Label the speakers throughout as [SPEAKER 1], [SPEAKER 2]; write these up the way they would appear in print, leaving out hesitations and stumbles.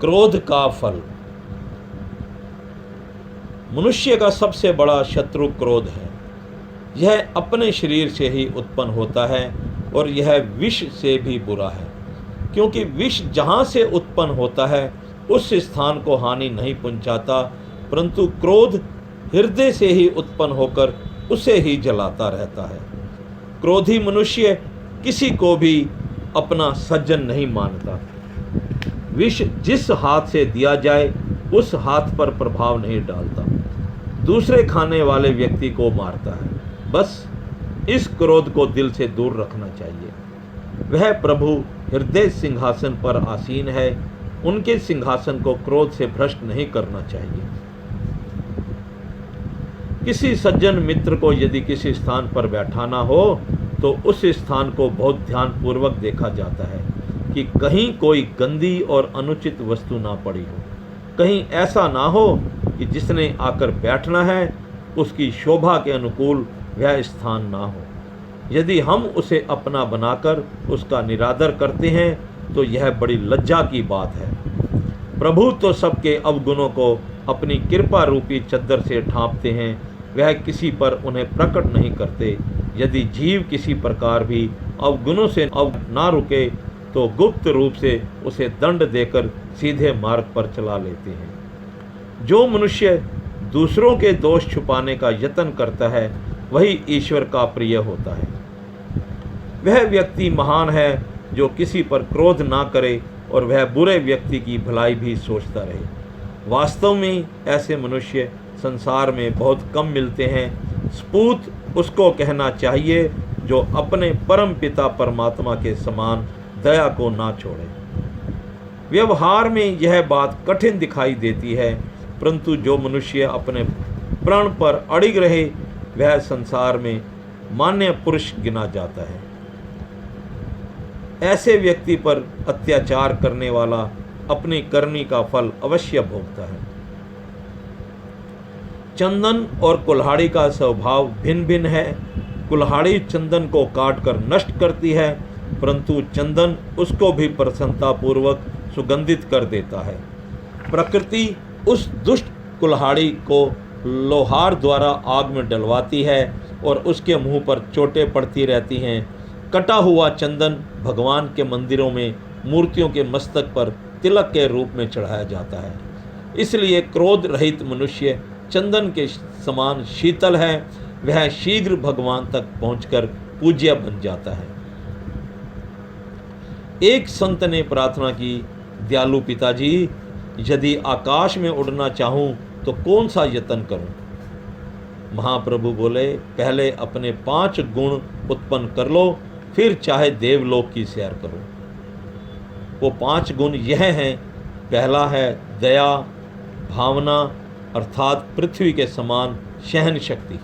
[SPEAKER 1] क्रोध का फल। मनुष्य का सबसे बड़ा शत्रु क्रोध है। यह अपने शरीर से ही उत्पन्न होता है और यह विष से भी बुरा है, क्योंकि विष जहाँ से उत्पन्न होता है उस स्थान को हानि नहीं पहुँचाता, परंतु क्रोध हृदय से ही उत्पन्न होकर उसे ही जलाता रहता है। क्रोधी मनुष्य किसी को भी अपना सज्जन नहीं मानता। विष जिस हाथ से दिया जाए उस हाथ पर प्रभाव नहीं डालता, दूसरे खाने वाले व्यक्ति को मारता है। बस इस क्रोध को दिल से दूर रखना चाहिए। वह प्रभु हृदय सिंहासन पर आसीन है, उनके सिंहासन को क्रोध से भ्रष्ट नहीं करना चाहिए। किसी सज्जन मित्र को यदि किसी स्थान पर बैठाना हो तो उस स्थान को बहुत ध्यानपूर्वक देखा जाता है कि कहीं कोई गंदी और अनुचित वस्तु ना पड़ी हो, कहीं ऐसा ना हो कि जिसने आकर बैठना है उसकी शोभा के अनुकूल वह स्थान ना हो। यदि हम उसे अपना बनाकर उसका निरादर करते हैं तो यह बड़ी लज्जा की बात है। प्रभु तो सबके अवगुणों को अपनी कृपा रूपी चद्दर से ढांपते हैं, वह किसी पर उन्हें प्रकट नहीं करते। यदि जीव किसी प्रकार भी अवगुणों से ना रुके तो गुप्त रूप से उसे दंड देकर सीधे मार्ग पर चला लेते हैं। जो मनुष्य दूसरों के दोष छुपाने का यत्न करता है वही ईश्वर का प्रिय होता है। वह व्यक्ति महान है जो किसी पर क्रोध ना करे और वह बुरे व्यक्ति की भलाई भी सोचता रहे। वास्तव में ऐसे मनुष्य संसार में बहुत कम मिलते हैं। सपूत उसको कहना चाहिए जो अपने परम पिता परमात्मा के समान दया को ना छोड़े। व्यवहार में यह बात कठिन दिखाई देती है, परंतु जो मनुष्य अपने प्रण पर अड़िग रहे वह संसार में मान्य पुरुष गिना जाता है। ऐसे व्यक्ति पर अत्याचार करने वाला अपनी करनी का फल अवश्य भोगता है। चंदन और कुल्हाड़ी का स्वभाव भिन्न भिन्न है। कुल्हाड़ी चंदन को काटकर नष्ट करती है, परंतु चंदन उसको भी प्रसन्नतापूर्वक सुगंधित कर देता है। प्रकृति उस दुष्ट कुल्हाड़ी को लोहार द्वारा आग में डलवाती है और उसके मुंह पर चोटें पड़ती रहती हैं। कटा हुआ चंदन भगवान के मंदिरों में मूर्तियों के मस्तक पर तिलक के रूप में चढ़ाया जाता है। इसलिए क्रोध रहित मनुष्य चंदन के समान शीतल है, वह शीघ्र भगवान तक पहुंचकर पूज्य बन जाता है। एक संत ने प्रार्थना की, दयालु पिताजी, यदि आकाश में उड़ना चाहूं तो कौन सा यत्न करूं? महाप्रभु बोले, पहले अपने 5 गुण उत्पन्न कर लो, फिर चाहे देवलोक की सैर करो। वो 5 गुण यह हैं। पहला है दया, भावना अर्थात पृथ्वी के समान सहन शक्ति।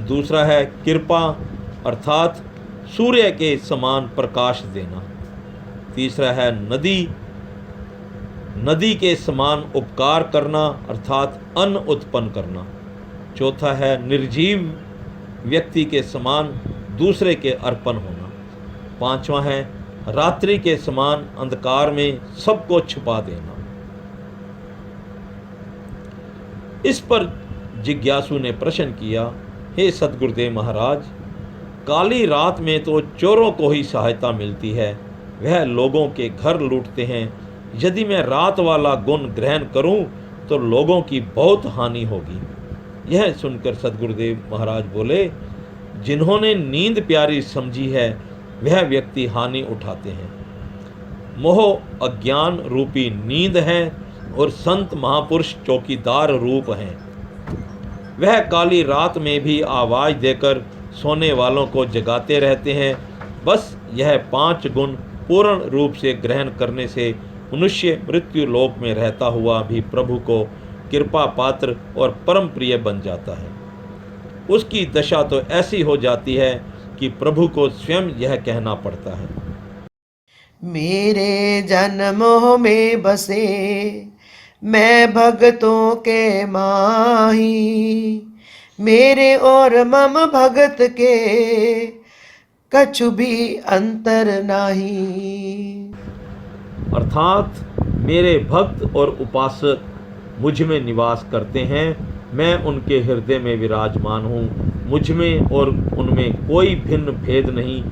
[SPEAKER 1] दूसरा है कृपा अर्थात सूर्य के समान प्रकाश देना। तीसरा है नदी के समान उपकार करना अर्थात अन्न उत्पन्न करना। चौथा है निर्जीव व्यक्ति के समान दूसरे के अर्पण होना। पांचवा है रात्रि के समान अंधकार में सबको छुपा देना। इस पर जिज्ञासु ने प्रश्न किया, हे सद्गुरुदेव महाराज, काली रात में तो चोरों को ही सहायता मिलती है, वह लोगों के घर लूटते हैं। यदि मैं रात वाला गुण ग्रहण करूं तो लोगों की बहुत हानि होगी। यह सुनकर सद्गुरुदेव महाराज बोले, जिन्होंने नींद प्यारी समझी है वह व्यक्ति हानि उठाते हैं। मोह अज्ञान रूपी नींद है और संत महापुरुष चौकीदार रूप हैं। वह काली रात में भी आवाज़ देकर सोने वालों को जगाते रहते हैं। बस यह 5 गुण पूर्ण रूप से ग्रहण करने से मनुष्य मृत्यु लोक में रहता हुआ भी प्रभु को कृपा पात्र और परम प्रिय बन जाता है। उसकी दशा तो ऐसी हो जाती है कि प्रभु को स्वयं यह कहना पड़ता है,
[SPEAKER 2] मेरे जन्मों में बसे मैं भगतों के माही, मेरे और मम भगत के कछु भी अंतर नाही।
[SPEAKER 1] अर्थात मेरे भक्त और उपासक मुझ में निवास करते हैं, मैं उनके हृदय में विराजमान हूँ। मुझ में और उनमें कोई भिन्न भेद नहीं,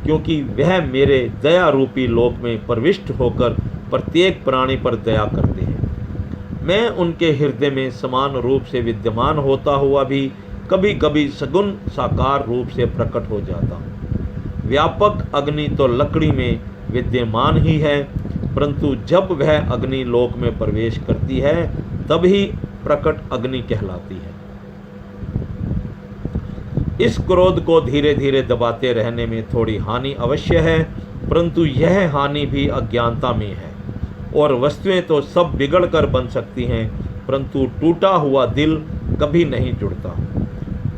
[SPEAKER 1] क्योंकि वह मेरे दया रूपी लोक में प्रविष्ट होकर प्रत्येक प्राणी पर दया करते हैं। मैं उनके हृदय में समान रूप से विद्यमान होता हुआ भी कभी कभी सगुण साकार रूप से प्रकट हो जाता हूँ। व्यापक अग्नि तो लकड़ी में विद्यमान ही है, परंतु जब वह अग्नि लोक में प्रवेश करती है तब ही प्रकट अग्नि कहलाती है। इस क्रोध को धीरे धीरे दबाते रहने में थोड़ी हानि अवश्य है, परंतु यह हानि भी अज्ञानता में है। और वस्तुएं तो सब बिगड़ कर बन सकती हैं, परंतु टूटा हुआ दिल कभी नहीं जुड़ता।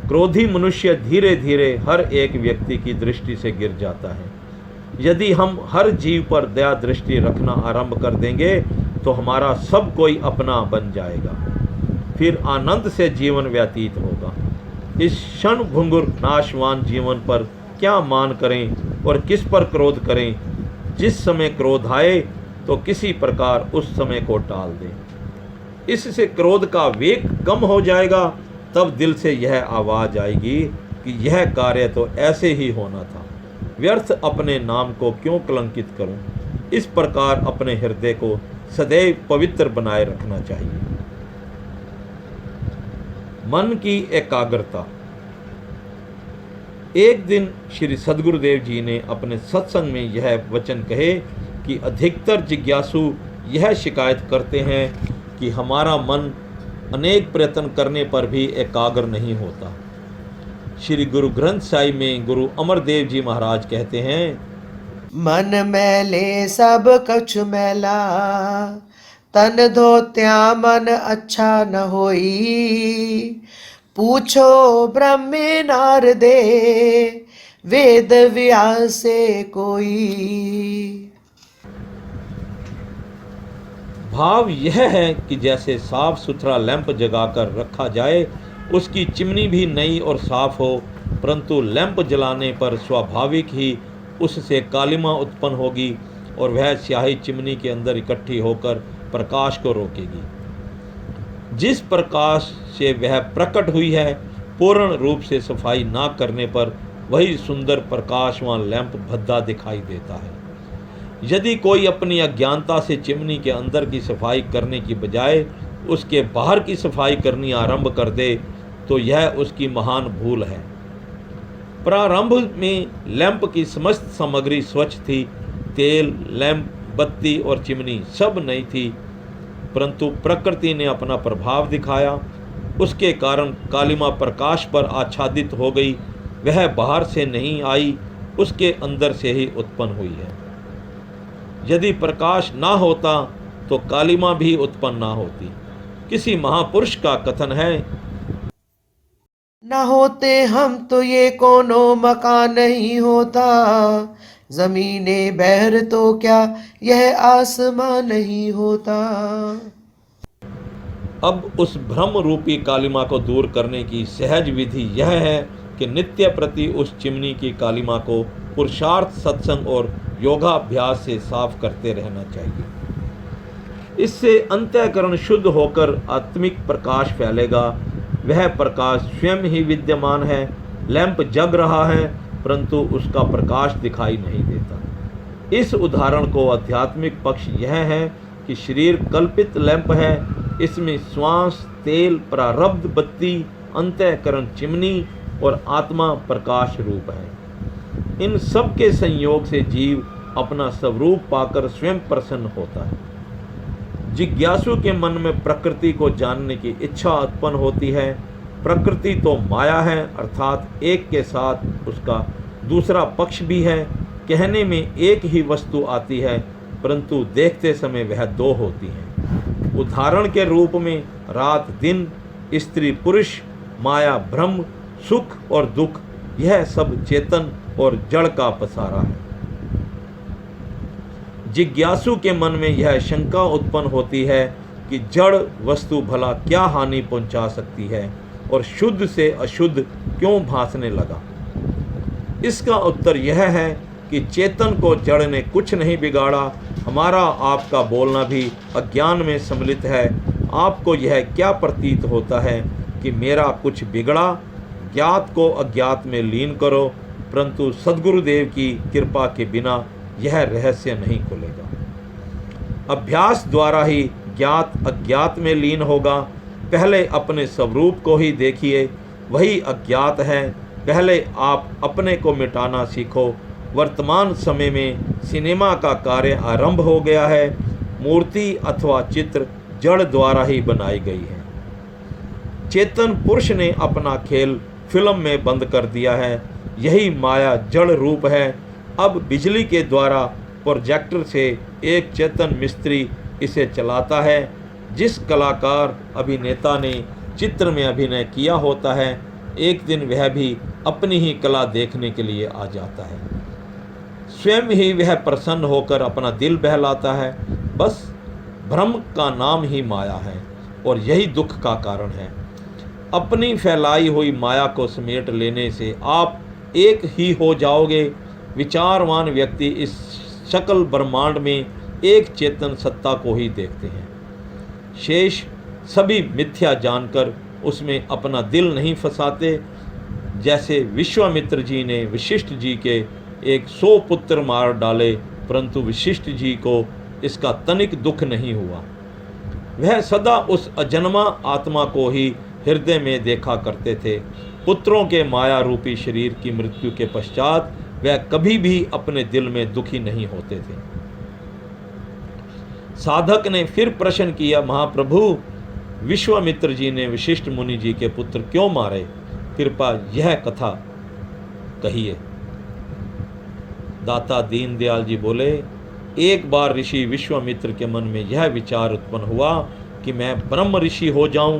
[SPEAKER 1] क्रोधी मनुष्य धीरे धीरे हर एक व्यक्ति की दृष्टि से गिर जाता है। यदि हम हर जीव पर दया दृष्टि रखना आरंभ कर देंगे तो हमारा सब कोई अपना बन जाएगा, फिर आनंद से जीवन व्यतीत होगा। इस क्षण भंगुर नाशवान जीवन पर क्या मान करें और किस पर क्रोध करें। जिस समय क्रोध आए तो किसी प्रकार उस समय को टाल दें। इससे क्रोध का वेग कम हो जाएगा। तब दिल से यह आवाज़ आएगी कि यह कार्य तो ऐसे ही होना था, व्यर्थ अपने नाम को क्यों कलंकित करूं। इस प्रकार अपने हृदय को सदैव पवित्र बनाए रखना चाहिए। मन की एकाग्रता। एक दिन श्री सद्गुरुदेव जी ने अपने सत्संग में यह वचन कहे कि अधिकतर जिज्ञासु यह शिकायत करते हैं कि हमारा मन अनेक प्रयत्न करने पर भी एकाग्र नहीं होता। श्री गुरु ग्रंथ साहिब में गुरु अमरदेव जी महाराज कहते हैं,
[SPEAKER 2] मन मैले सब कछु मैला, तन धोत्या मन अच्छा न होई। पूछो ब्रह्मे नारदे, वेद व्यासे कोई।
[SPEAKER 1] भाव यह है कि जैसे साफ सुथरा लैंप जगाकर रखा जाए, उसकी चिमनी भी नई और साफ हो, परंतु लैंप जलाने पर स्वाभाविक ही उससे कालिमा उत्पन्न होगी और वह स्याही चिमनी के अंदर इकट्ठी होकर प्रकाश को रोकेगी। जिस प्रकाश से वह प्रकट हुई है, पूर्ण रूप से सफाई ना करने पर वही सुंदर प्रकाशवान लैंप भद्दा दिखाई देता है। यदि कोई अपनी अज्ञानता से चिमनी के अंदर की सफाई करने की बजाय उसके बाहर की सफाई करनी आरंभ कर दे तो यह उसकी महान भूल है। प्रारंभ में लैंप की समस्त सामग्री स्वच्छ थी। तेल, लैंप, बत्ती और चिमनी सब नई थी, परंतु प्रकृति ने अपना प्रभाव दिखाया। उसके कारण कालिमा प्रकाश पर आच्छादित हो गई। वह बाहर से नहीं आई, उसके अंदर से ही उत्पन्न हुई है। यदि प्रकाश ना होता तो कालिमा भी उत्पन्न ना होती। किसी महापुरुष का कथन है,
[SPEAKER 2] न होते हम तो ये कोनो मकान नहीं होता। जमीने बहर तो क्या यह आसमां नहीं होता।
[SPEAKER 1] अब उस भ्रम रूपी कालिमा को दूर करने की सहज विधि यह है कि नित्य प्रति उस चिमनी की कालिमा को पुरुषार्थ, सत्संग और योगाभ्यास से साफ करते रहना चाहिए। इससे अंतःकरण शुद्ध होकर आत्मिक प्रकाश फैलेगा। वह प्रकाश स्वयं ही विद्यमान है। लैंप जग रहा है, परंतु उसका प्रकाश दिखाई नहीं देता। इस उदाहरण को आध्यात्मिक पक्ष यह है कि शरीर कल्पित लैंप है। इसमें श्वास, तेल, प्रारब्ध बत्ती, अंतःकरण चिमनी और आत्मा प्रकाश रूप है। इन सब के संयोग से जीव अपना स्वरूप पाकर स्वयं प्रसन्न होता है। जिज्ञासु के मन में प्रकृति को जानने की इच्छा उत्पन्न होती है। प्रकृति तो माया है, अर्थात एक के साथ उसका दूसरा पक्ष भी है। कहने में एक ही वस्तु आती है, परंतु देखते समय वह दो होती है। उदाहरण के रूप में रात दिन, स्त्री पुरुष, माया ब्रह्म, सुख और दुख, यह सब चेतन और जड़ का पसारा है। जिज्ञासु के मन में यह शंका उत्पन्न होती है कि जड़ वस्तु भला क्या हानि पहुंचा सकती है और शुद्ध से अशुद्ध क्यों भासने लगा। इसका उत्तर यह है कि चेतन को जड़ ने कुछ नहीं बिगाड़ा। हमारा आपका बोलना भी अज्ञान में सम्मिलित है। आपको यह क्या प्रतीत होता है कि मेरा कुछ बिगड़ा? ज्ञात को अज्ञात में लीन करो, परंतु सद्गुरुदेव की कृपा के बिना यह रहस्य नहीं खुलेगा। अभ्यास द्वारा ही ज्ञात अज्ञात में लीन होगा। पहले अपने स्वरूप को ही देखिए, वही अज्ञात है। पहले आप अपने को मिटाना सीखो। वर्तमान समय में सिनेमा का कार्य आरंभ हो गया है। मूर्ति अथवा चित्र जड़ द्वारा ही बनाई गई है। चेतन पुरुष ने अपना खेल फिल्म में बंद कर दिया है। यही माया जड़ रूप है। अब बिजली के द्वारा प्रोजेक्टर से एक चेतन मिस्त्री इसे चलाता है। जिस कलाकार अभिनेता ने चित्र में अभिनय किया होता है, एक दिन वह भी अपनी ही कला देखने के लिए आ जाता है। स्वयं ही वह प्रसन्न होकर अपना दिल बहलाता है। बस भ्रम का नाम ही माया है और यही दुख का कारण है। अपनी फैलाई हुई माया को समेट लेने से आप एक ही हो जाओगे। विचारवान व्यक्ति इस सकल ब्रह्मांड में एक चेतन सत्ता को ही देखते हैं। शेष सभी मिथ्या जानकर उसमें अपना दिल नहीं फंसाते। जैसे विश्वामित्र जी ने वशिष्ठ जी के 100 पुत्र मार डाले, परंतु वशिष्ठ जी को इसका तनिक दुख नहीं हुआ। वह सदा उस अजन्मा आत्मा को ही हृदय में देखा करते थे। पुत्रों के माया रूपी शरीर की मृत्यु के पश्चात वह कभी भी अपने दिल में दुखी नहीं होते थे। साधक ने फिर प्रश्न किया, महाप्रभु, विश्वामित्र जी ने वशिष्ठ मुनि जी के पुत्र क्यों मारे? कृपा यह कथा कहिए। दाता दीनदयाल जी बोले, एक बार ऋषि विश्वामित्र के मन में यह विचार उत्पन्न हुआ कि मैं ब्रह्म ऋषि हो जाऊं।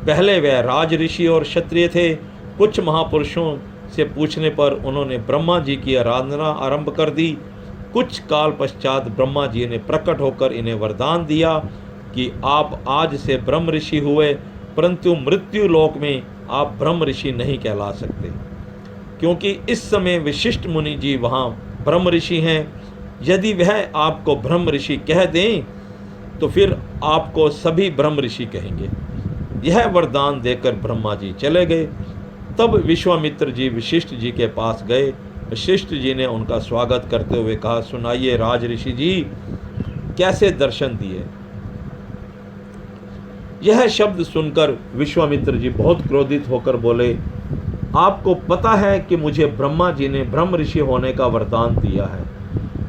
[SPEAKER 1] पहले वह राज ऋषि और क्षत्रिय थे। कुछ महापुरुषों से पूछने पर उन्होंने ब्रह्मा जी की आराधना आरंभ कर दी। कुछ काल पश्चात ब्रह्मा जी ने प्रकट होकर इन्हें वरदान दिया कि आप आज से ब्रह्म ऋषि हुए, परंतु मृत्यु लोक में आप ब्रह्म ऋषि नहीं कहला सकते, क्योंकि इस समय विशिष्ट मुनि जी वहाँ ब्रह्म ऋषि हैं। यदि वह आपको ब्रह्म ऋषि कह दें तो फिर आपको सभी ब्रह्म ऋषि कहेंगे। यह वरदान देकर ब्रह्मा जी चले गए। तब विश्वामित्र जी वशिष्ठ जी के पास गए। वशिष्ठ जी ने उनका स्वागत करते हुए कहा, सुनाइए राज ऋषि जी, कैसे दर्शन दिए? यह शब्द सुनकर विश्वामित्र जी बहुत क्रोधित होकर बोले, आपको पता है कि मुझे ब्रह्मा जी ने ब्रह्म ऋषि होने का वरदान दिया है,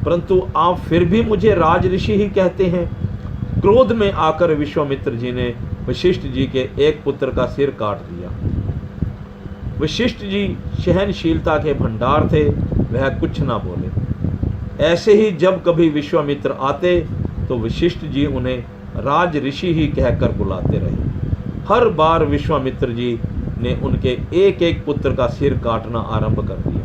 [SPEAKER 1] परंतु आप फिर भी मुझे राज ऋषि ही कहते हैं। क्रोध में आकर विश्वामित्र जी ने वशिष्ठ जी के एक पुत्र का सिर काट दिया। वशिष्ठ जी सहनशीलता के भंडार थे, वह कुछ ना बोले। ऐसे ही जब कभी विश्वामित्र आते तो वशिष्ठ जी उन्हें राज ऋषि ही कहकर बुलाते रहे। हर बार विश्वामित्र जी ने उनके एक एक पुत्र का सिर काटना आरंभ कर दिया।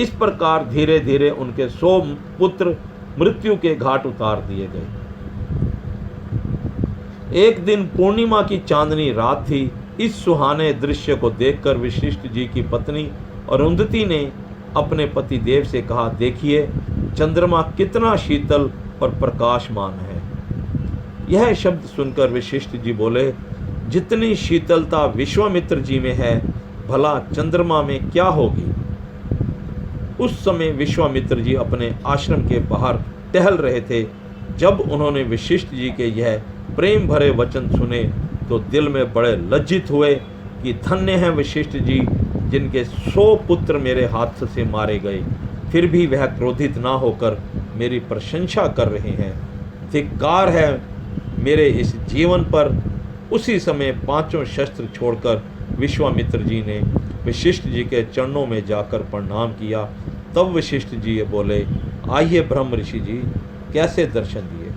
[SPEAKER 1] इस प्रकार धीरे धीरे उनके 100 पुत्र मृत्यु के घाट उतार दिए गए। एक दिन पूर्णिमा की चांदनी रात थी। इस सुहाने दृश्य को देखकर वशिष्ठ जी की पत्नी अरुंधति ने अपने पति देव से कहा, देखिए चंद्रमा कितना शीतल और प्रकाशमान है। यह शब्द सुनकर वशिष्ठ जी बोले, जितनी शीतलता विश्वामित्र जी में है, भला चंद्रमा में क्या होगी? उस समय विश्वामित्र जी अपने आश्रम के बाहर टहल रहे थे। जब उन्होंने वशिष्ठ जी के यह प्रेम भरे वचन सुने तो दिल में बड़े लज्जित हुए कि धन्य हैं वशिष्ठ जी, जिनके 100 पुत्र मेरे हाथ से मारे गए, फिर भी वह क्रोधित ना होकर मेरी प्रशंसा कर रहे हैं। धिक्कार है मेरे इस जीवन पर। उसी समय 5 शस्त्र छोड़कर विश्वामित्र जी ने वशिष्ठ जी के चरणों में जाकर प्रणाम किया। तब वशिष्ठ जी बोले, आइए ब्रह्म ऋषि जी, कैसे दर्शन दिए?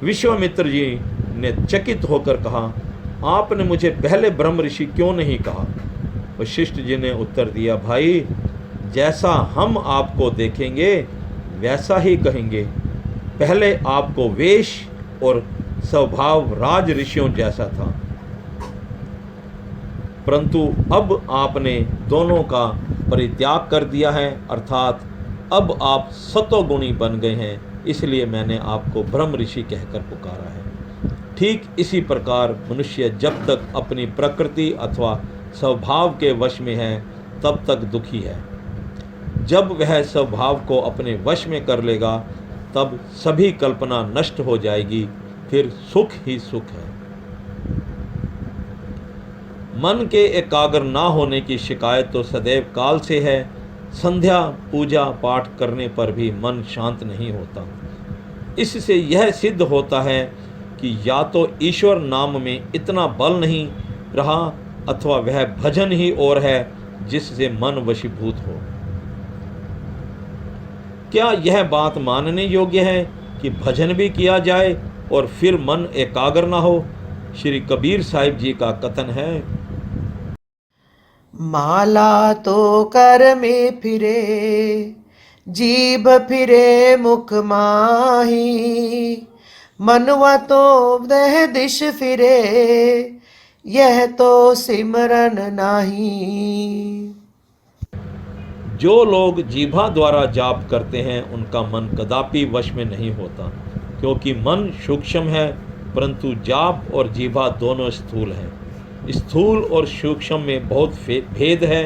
[SPEAKER 1] विश्वामित्र जी ने चकित होकर कहा, आपने मुझे पहले ब्रह्म ऋषि क्यों नहीं कहा? वशिष्ठ जी ने उत्तर दिया, भाई जैसा हम आपको देखेंगे वैसा ही कहेंगे। पहले आपको वेश और स्वभाव राज ऋषियों जैसा था, परंतु अब आपने दोनों का परित्याग कर दिया है, अर्थात अब आप सतोगुणी बन गए हैं, इसलिए मैंने आपको ब्रह्म ऋषि कहकर पुकारा है। ठीक इसी प्रकार मनुष्य जब तक अपनी प्रकृति अथवा स्वभाव के वश में है तब तक दुखी है। जब वह स्वभाव को अपने वश में कर लेगा तब सभी कल्पना नष्ट हो जाएगी, फिर सुख ही सुख है। मन के एकाग्र ना होने की शिकायत तो सदैव काल से है। संध्या पूजा पाठ करने पर भी मन शांत नहीं होता। इससे यह सिद्ध होता है कि या तो ईश्वर नाम में इतना बल नहीं रहा अथवा वह भजन ही और है जिससे मन वशीभूत हो। क्या यह बात मानने योग्य है कि भजन भी किया जाए और फिर मन एकाग्र ना हो? श्री कबीर साहिब जी का कथन है,
[SPEAKER 2] माला तो कर में फिरे, जीभ फिरे मुख माही, मनवा तो दह दिश फिरे, यह तो सिमरन नाही।
[SPEAKER 1] जो लोग जीभा द्वारा जाप करते हैं उनका मन कदापि वश में नहीं होता, क्योंकि मन सूक्ष्म है, परंतु जाप और जीभा दोनों स्थूल हैं। स्थूल और सूक्ष्म में बहुत भेद है।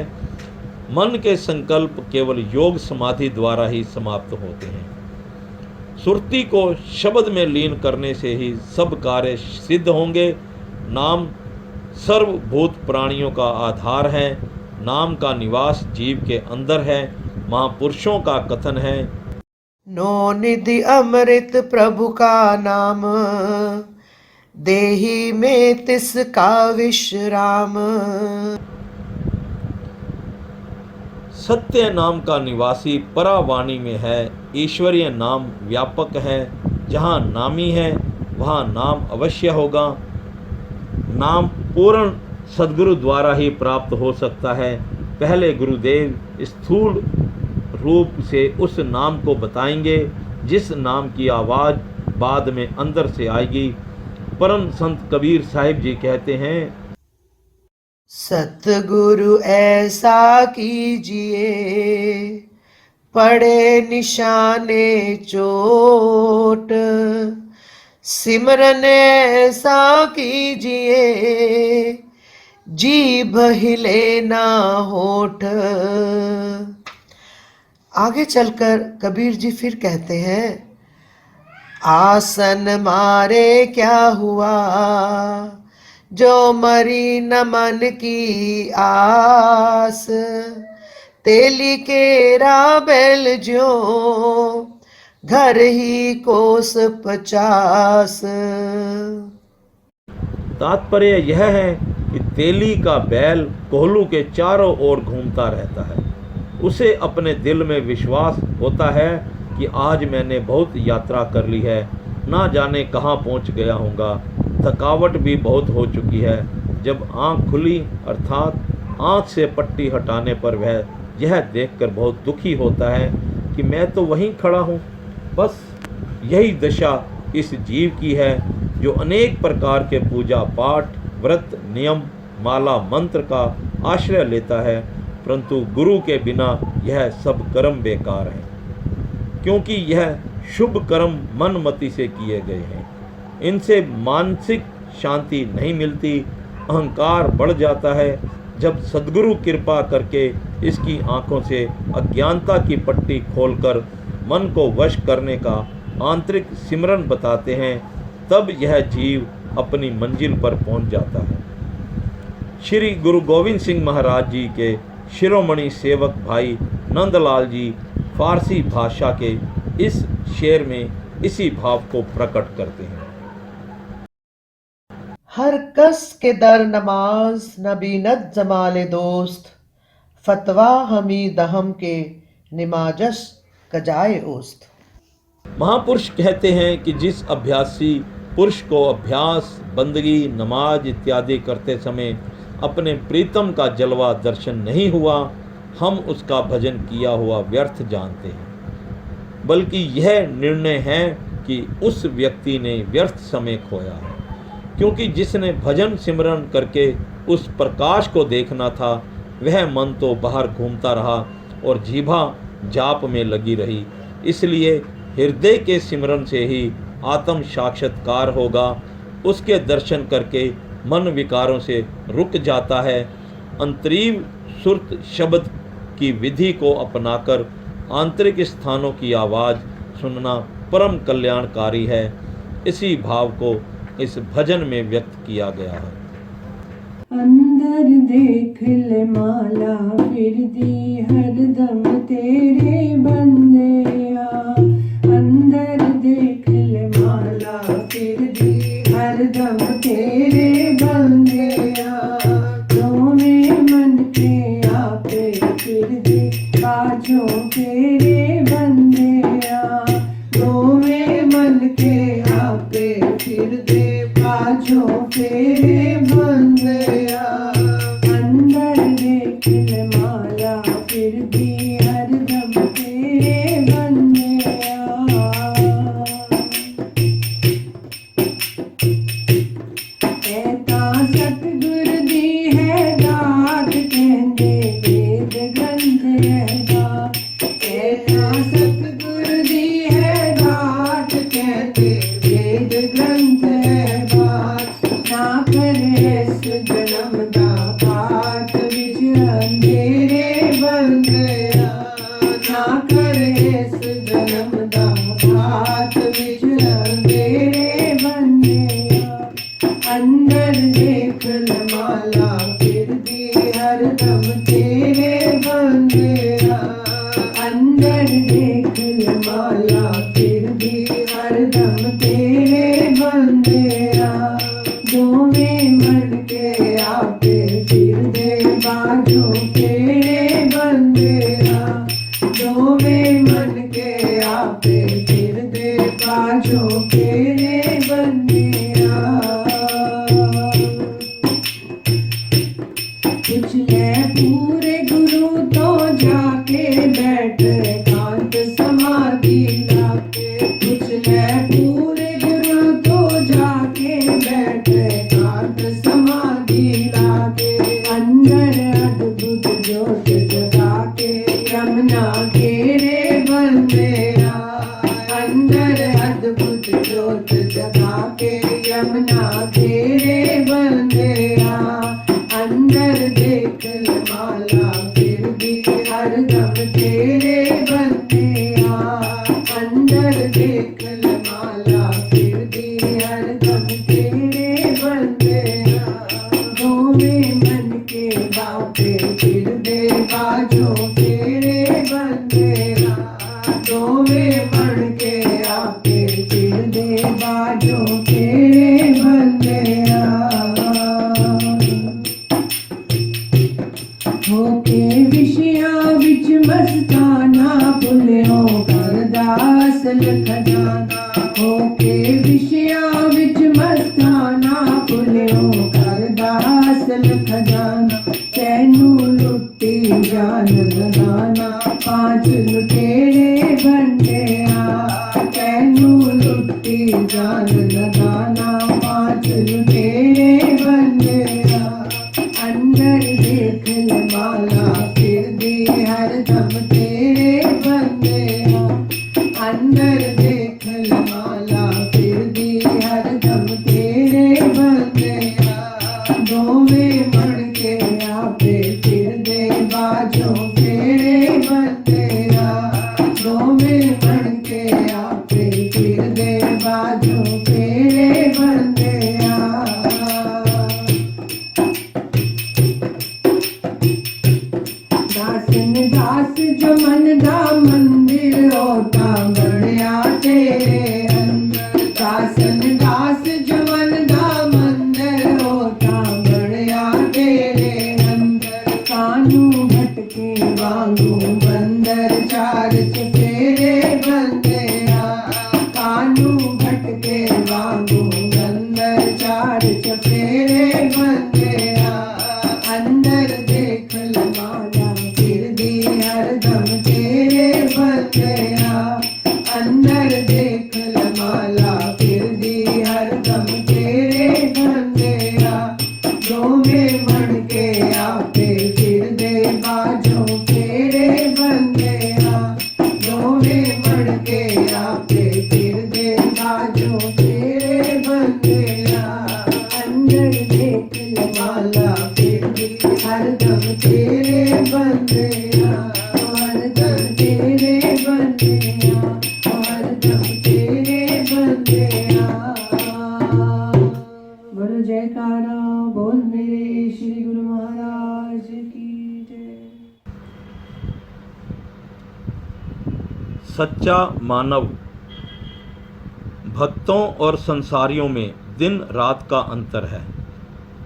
[SPEAKER 1] मन के संकल्प केवल योग समाधि द्वारा ही समाप्त होते हैं। सुरती को शब्द में लीन करने से ही सब कार्य सिद्ध होंगे। नाम सर्वभूत प्राणियों का आधार है। नाम का निवास जीव के अंदर है। महापुरुषों का कथन है,
[SPEAKER 2] नो निधि अमृत प्रभु का नाम, देही में तिसका विश्राम।
[SPEAKER 1] सत्य नाम का निवासी परावाणी में है। ईश्वरीय नाम व्यापक है। जहाँ नामी है वहाँ नाम अवश्य होगा। नाम पूर्ण सद्गुरु द्वारा ही प्राप्त हो सकता है। पहले गुरुदेव स्थूल रूप से उस नाम को बताएंगे जिस नाम की आवाज़ बाद में अंदर से आएगी। परम संत कबीर साहिब जी कहते हैं,
[SPEAKER 2] सतगुरु ऐसा कीजिए, पड़े निशाने चोट, सिमरन ऐसा कीजिए, जीभ हिले ना होठ। आगे चलकर कबीर जी फिर कहते हैं, आसन मारे क्या हुआ, जो मरी न मन की आस, तेली केरा बैल ज्यो, घर ही कोस 50।
[SPEAKER 1] तात्पर्य यह है कि तेली का बैल कोहलू के चारों ओर घूमता रहता है। उसे अपने दिल में विश्वास होता है कि आज मैंने बहुत यात्रा कर ली है, ना जाने कहाँ पहुँच गया हूँगा, थकावट भी बहुत हो चुकी है। जब आँख खुली अर्थात आँख से पट्टी हटाने पर वह यह देखकर बहुत दुखी होता है कि मैं तो वहीं खड़ा हूँ। बस यही दशा इस जीव की है जो अनेक प्रकार के पूजा पाठ, व्रत, नियम, माला, मंत्र का आश्रय लेता है, परंतु गुरु के बिना यह सब कर्म बेकार हैं, क्योंकि यह शुभ कर्म मनमति से किए गए हैं। इनसे मानसिक शांति नहीं मिलती, अहंकार बढ़ जाता है। जब सद्गुरु कृपा करके इसकी आंखों से अज्ञानता की पट्टी खोलकर मन को वश करने का आंतरिक सिमरन बताते हैं, तब यह जीव अपनी मंजिल पर पहुंच जाता है। श्री गुरु गोविंद सिंह महाराज जी के शिरोमणि सेवक भाई नंदलाल जी फारसी भाषा के इस शेर में इसी भाव को प्रकट करते हैं।
[SPEAKER 2] हर कस के दर नमाज, नबीनत जमाले दोस्त, फतवा हमी दहम के निमाजस कजाए ओस्त।
[SPEAKER 1] महापुरुष कहते हैं कि जिस अभ्यासी पुरुष को अभ्यास, बंदगी, नमाज इत्यादि करते समय अपने प्रीतम का जलवा दर्शन नहीं हुआ, हम उसका भजन किया हुआ व्यर्थ जानते हैं। बल्कि यह निर्णय है कि उस व्यक्ति ने व्यर्थ समय खोया है, क्योंकि जिसने भजन सिमरन करके उस प्रकाश को देखना था, वह मन तो बाहर घूमता रहा और जीभा जाप में लगी रही। इसलिए हृदय के सिमरन से ही आत्म साक्षात्कार होगा। उसके दर्शन करके मन विकारों से रुक जाता है। अंतरीव सुरत शब्द की विधि को अपनाकर आंतरिक स्थानों की आवाज़ सुनना परम कल्याणकारी है। इसी भाव को इस भजन में व्यक्त किया गया है।
[SPEAKER 3] अंदर देख ले माला फिर दी हरदम तेरे बंदेया। अंदर देख ले माला फिर दी हरदम तेरे बंदेया। दोवें मन के आपे फिर दे बाजों तेरे बंदेया। दोवें मन के आपे फिर दे बाजों तेरे बंदेया। अंदर देख ले माला फिर दी हरदम तेरे बंदेया। ऐता सतगुर दी है दात कहंदे वेद ग्रंथ रहदा। ऐता सतगुर दी है दात कहंदे वेद ग्रंथ रहदा। ना करे इस जन्म दा पात विच अंधेरे बंदेया। ना करे इस जन्म दा पात विच अंधेरे बंदेया। अंदर देख ले माला फिर दी हरदम तेरे बंदेया। अंदर देख ले माला फिर दी हरदम तेरे बंदेया। दोवें मन के आपे फिर दे बाजों तेरे बंदेया। दोवें मन के आपे फिर दे बाजों तेरे बंदेया। कुछ ले पूरे गुरु तो जाके बैठ एकांत समाधि लाके। कुछ ले पूरे गुरु तो जाके बैठ एकांत समाधि लाके। अंदर अद्भुत ज्योत जगा के यमुना घेरे बंदेया। अंदर अद्भुत ज्योत जगा के यमुना घेरे बंदेया। अंदर देख ले माला फिर भी हरदम तेरे बंदेया। अंदर देख ले माला फिर भी हरदम तेरे बंदेया। दोवें मन के बापे फिर दे बाजों तेरे बंदेया। दोवें मन के आपे फिर दे बाजों तेरे बंदेया। होके विषयां विच मस्ताना भुल्यो करदास लखदाना। होके विषयां विच मस्ताना भुल्यो करदास लखदाना। तैनू लुट्टी जान लगाना पांच लुटेरे बंदेया। तैनू लुट्टी जान लगाना पांच लुटेरे बंदेया। अंदर देख ले माला फिर दी हरदम तेरे बंदेया। अंदर देख ले माला फिर दी हरदम तेरे बंदेया। दोवें मन के आपे फिर दे बाजों तेरे बंदेया। दोवें मन के आपे फिर दे बाजों तेरे बंदेया। दासन दास जो मन दा मंदिर होता बड़िया तेरे अंदर। दासन दास जो मन दा मंदिर होता बड़िया तेरे अंदर। कानू भटके वांगू बंदर चार चफेरे बंदेया। कानू भटके
[SPEAKER 1] सच्चा मानव भक्तों और संसारियों में दिन रात का अंतर है।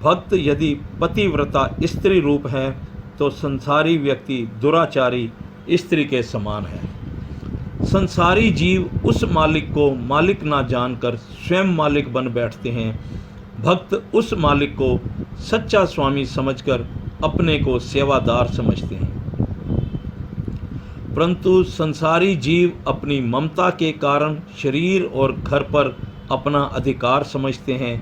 [SPEAKER 1] भक्त यदि पतिव्रता स्त्री रूप है तो संसारी व्यक्ति दुराचारी स्त्री के समान है। संसारी जीव उस मालिक को मालिक ना जानकर स्वयं मालिक बन बैठते हैं। भक्त उस मालिक को सच्चा स्वामी समझकर अपने को सेवादार समझते हैं। परंतु संसारी जीव अपनी ममता के कारण शरीर और घर पर अपना अधिकार समझते हैं।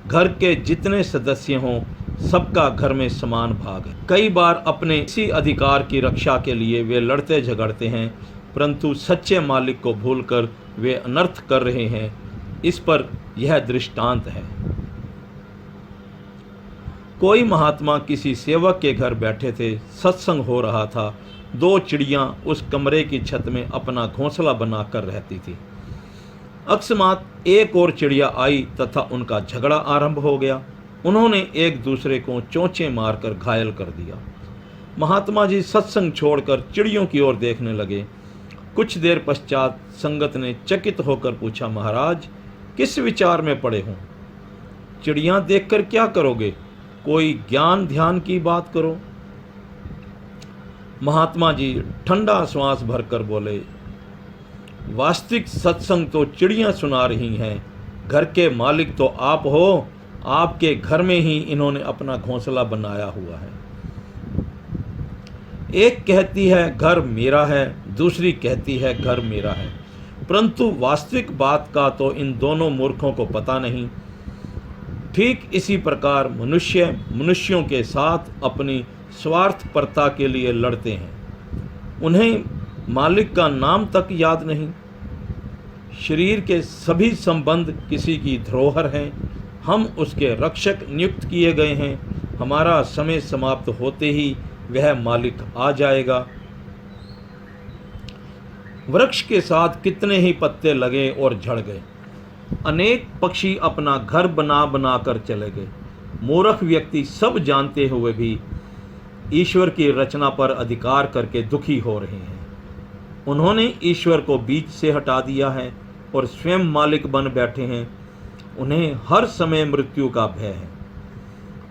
[SPEAKER 1] घर के जितने सदस्य हों सबका घर में समान भाग है। कई बार अपने इसी अधिकार की रक्षा के लिए वे लड़ते झगड़ते हैं, परंतु सच्चे मालिक को भूलकर वे अनर्थ कर रहे हैं। इस पर यह दृष्टांत है। कोई महात्मा किसी सेवक के घर बैठे थे, सत्संग हो रहा था। 2 चिड़ियां उस कमरे की छत में अपना घोंसला बनाकर रहती थी। अकस्मात एक और चिड़िया आई तथा उनका झगड़ा आरंभ हो गया। उन्होंने एक दूसरे को चोंचे मारकर घायल कर दिया। महात्मा जी सत्संग छोड़कर चिड़ियों की ओर देखने लगे। कुछ देर पश्चात संगत ने चकित होकर पूछा, महाराज किस विचार में पड़े हों? चिड़ियां देखकर क्या करोगे? कोई ज्ञान ध्यान की बात करो। महात्मा जी ठंडा श्वास भरकर बोले, वास्तविक सत्संग तो चिड़ियां सुना रही हैं, घर के मालिक तो आप हो। आपके घर में ही इन्होंने अपना घोंसला बनाया हुआ है। एक कहती है घर मेरा है, दूसरी कहती है घर मेरा है, परंतु वास्तविक बात का तो इन दोनों मूर्खों को पता नहीं। ठीक इसी प्रकार मनुष्यों के साथ अपनी स्वार्थपरता के लिए लड़ते हैं। उन्हें मालिक का नाम तक याद नहीं। शरीर के सभी संबंध किसी की धरोहर हैं। हम उसके रक्षक नियुक्त किए गए हैं। हमारा समय समाप्त होते ही वह मालिक आ जाएगा। वृक्ष के साथ कितने ही पत्ते लगे और झड़ गए। अनेक पक्षी अपना घर बना बना कर चले गए। मूर्ख व्यक्ति सब जानते हुए भी ईश्वर की रचना पर अधिकार करके दुखी हो रहे हैं। उन्होंने ईश्वर को बीच से हटा दिया है और स्वयं मालिक बन बैठे हैं। उन्हें हर समय मृत्यु का भय है।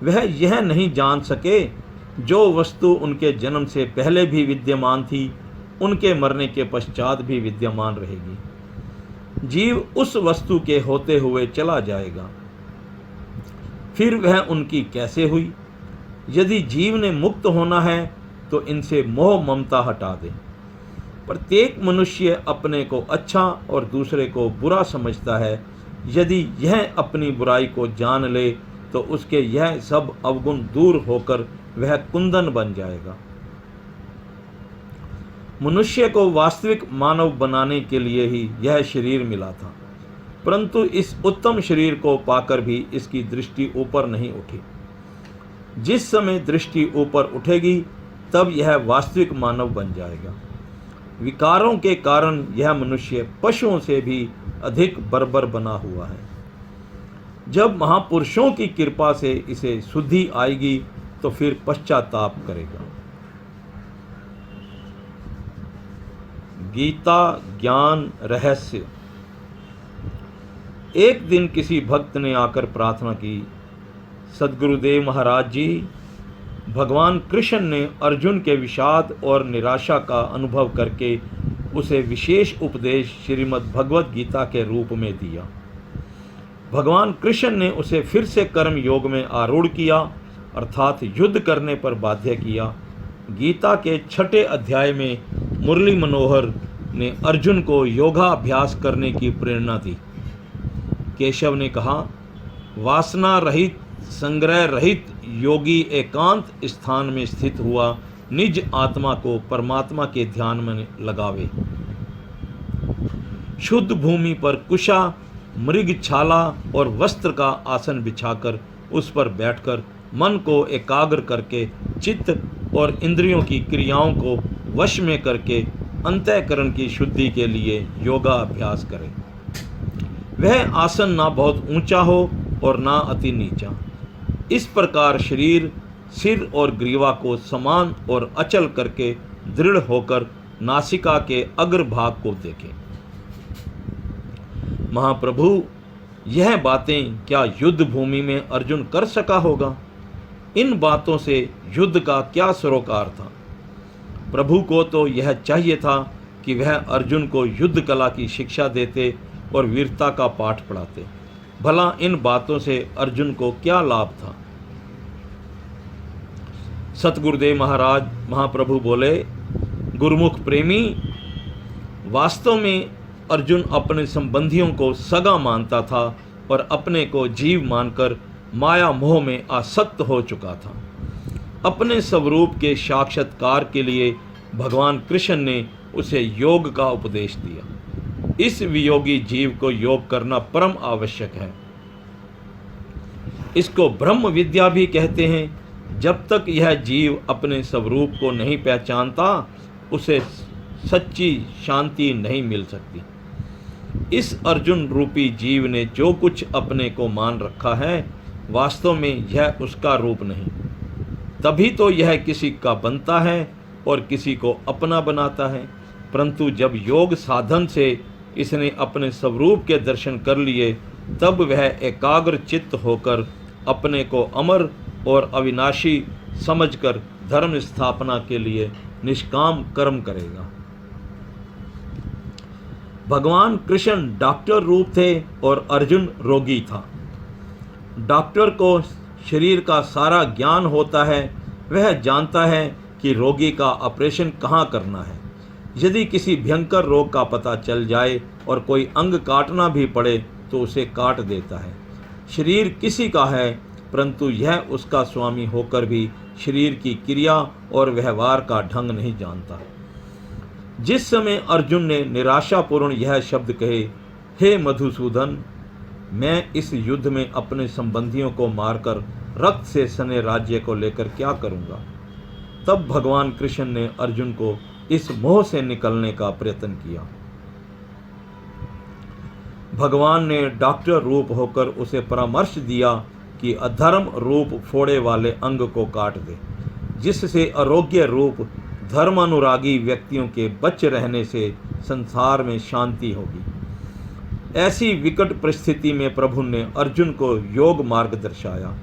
[SPEAKER 1] वह यह नहीं जान सके जो वस्तु उनके जन्म से पहले भी विद्यमान थी, उनके मरने के पश्चात भी विद्यमान रहेगी। जीव उस वस्तु के होते हुए चला जाएगा, फिर वह उनकी कैसे हुई? यदि जीव ने मुक्त होना है तो इनसे मोह ममता हटा दे। प्रत्येक मनुष्य अपने को अच्छा और दूसरे को बुरा समझता है। यदि यह अपनी बुराई को जान ले तो उसके यह सब अवगुण दूर होकर वह कुंदन बन जाएगा। मनुष्य को वास्तविक मानव बनाने के लिए ही यह शरीर मिला था, परंतु इस उत्तम शरीर को पाकर भी इसकी दृष्टि ऊपर नहीं उठी। जिस समय दृष्टि ऊपर उठेगी तब यह वास्तविक मानव बन जाएगा। विकारों के कारण यह मनुष्य पशुओं से भी अधिक बर्बर बना हुआ है। जब महापुरुषों की कृपा से इसे शुद्धि आएगी तो फिर पश्चाताप करेगा। गीता ज्ञान रहस्य। एक दिन किसी भक्त ने आकर प्रार्थना की, सद्गुरुदेव महाराज जी, भगवान कृष्ण ने अर्जुन के विषाद और निराशा का अनुभव करके उसे विशेष उपदेश श्रीमद् भगवत गीता के रूप में दिया। भगवान कृष्ण ने उसे फिर से कर्म योग में आरूढ़ किया, अर्थात युद्ध करने पर बाध्य किया। गीता के 6 अध्याय में मुरली मनोहर ने अर्जुन को योगाभ्यास करने की प्रेरणा दी। केशव ने कहा, वासना रहित संग्रह रहित योगी एकांत स्थान में स्थित हुआ निज आत्मा को परमात्मा के ध्यान में लगावे। शुद्ध भूमि पर कुशा, मृगछाला और वस्त्र का आसन बिछाकर उस पर बैठकर मन को एकाग्र करके चित्त और इंद्रियों की क्रियाओं को वश में करके अंतःकरण की शुद्धि के लिए योगा अभ्यास करें। वह आसन ना बहुत ऊंचा हो और ना अति नीचा। इस प्रकार शरीर, सिर और ग्रीवा को समान और अचल करके दृढ़ होकर नासिका के अग्रभाग को देखें। महाप्रभु, यह बातें क्या युद्ध भूमि में अर्जुन कर सका होगा? इन बातों से युद्ध का क्या सरोकार था? प्रभु को तो यह चाहिए था कि वह अर्जुन को युद्ध कला की शिक्षा देते और वीरता का पाठ पढ़ाते। भला इन बातों से अर्जुन को क्या लाभ था? सतगुरुदेव महाराज महाप्रभु बोले, गुरुमुख प्रेमी, वास्तव में अर्जुन अपने संबंधियों को सगा मानता था और अपने को जीव मानकर माया मोह में आसक्त हो चुका था। अपने स्वरूप के साक्षात्कार के लिए भगवान कृष्ण ने उसे योग का उपदेश दिया। इस वियोगी जीव को योग करना परम आवश्यक है। इसको ब्रह्म विद्या भी कहते हैं। जब तक यह जीव अपने स्वरूप को नहीं पहचानता, उसे सच्ची शांति नहीं मिल सकती। इस अर्जुन रूपी जीव ने जो कुछ अपने को मान रखा है, वास्तव में यह उसका रूप नहीं। तभी तो यह किसी का बनता है और किसी को अपना बनाता है। परंतु जब योग साधन से इसने अपने स्वरूप के दर्शन कर लिए, तब वह एकाग्र चित्त होकर अपने को अमर और अविनाशी समझकर धर्म स्थापना के लिए निष्काम कर्म करेगा। भगवान कृष्ण डॉक्टर रूप थे और अर्जुन रोगी था। डॉक्टर को शरीर का सारा ज्ञान होता है। वह जानता है कि रोगी का ऑपरेशन कहाँ करना है। यदि किसी भयंकर रोग का पता चल जाए और कोई अंग काटना भी पड़े तो उसे काट देता है। शरीर किसी का है, परंतु यह उसका स्वामी होकर भी शरीर की क्रिया और व्यवहार का ढंग नहीं जानता। जिस समय अर्जुन ने निराशापूर्ण यह शब्द कहे, हे मधुसूदन, मैं इस युद्ध में अपने संबंधियों को मारकर रक्त से सने राज्य को लेकर क्या करूंगा, तब भगवान कृष्ण ने अर्जुन को इस मोह से निकलने का प्रयत्न किया। भगवान ने डॉक्टर रूप होकर उसे परामर्श दिया कि अधर्म रूप फोड़े वाले अंग को काट दे, जिससे आरोग्य रूप धर्मानुरागी व्यक्तियों के बच रहने से संसार में शांति होगी। ऐसी विकट परिस्थिति में प्रभु ने अर्जुन को योग मार्ग दर्शाया।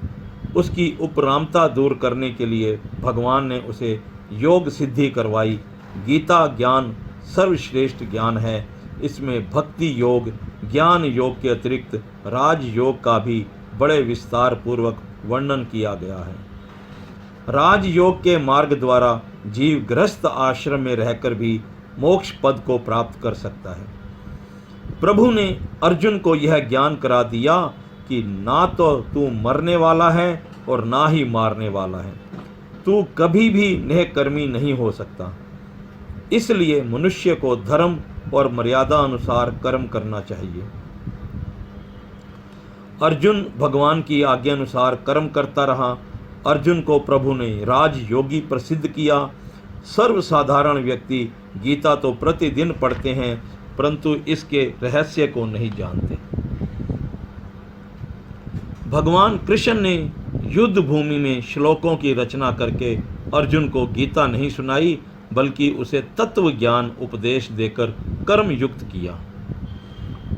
[SPEAKER 1] उसकी उपरामता दूर करने के लिए भगवान ने उसे योग सिद्धि करवाई। गीता ज्ञान सर्वश्रेष्ठ ज्ञान है। इसमें भक्ति योग, ज्ञान योग के अतिरिक्त राज योग का भी बड़े विस्तार पूर्वक वर्णन किया गया है। राज योग के मार्ग द्वारा जीव गृहस्थ आश्रम में रहकर भी मोक्ष पद को प्राप्त कर सकता है। प्रभु ने अर्जुन को यह ज्ञान करा दिया कि ना तो तू मरने वाला है और ना ही मारने वाला है। तू कभी भी नेहकर्मी नहीं हो सकता। इसलिए मनुष्य को धर्म और मर्यादा अनुसार कर्म करना चाहिए। अर्जुन भगवान की आज्ञा अनुसार कर्म करता रहा। अर्जुन को प्रभु ने राजयोगी प्रसिद्ध किया। सर्वसाधारण व्यक्ति गीता तो प्रतिदिन पढ़ते हैं, परंतु इसके रहस्य को नहीं जानते। भगवान कृष्ण ने युद्ध भूमि में श्लोकों की रचना करके अर्जुन को गीता नहीं सुनाई, बल्कि उसे तत्व ज्ञान उपदेश देकर कर्म युक्त किया।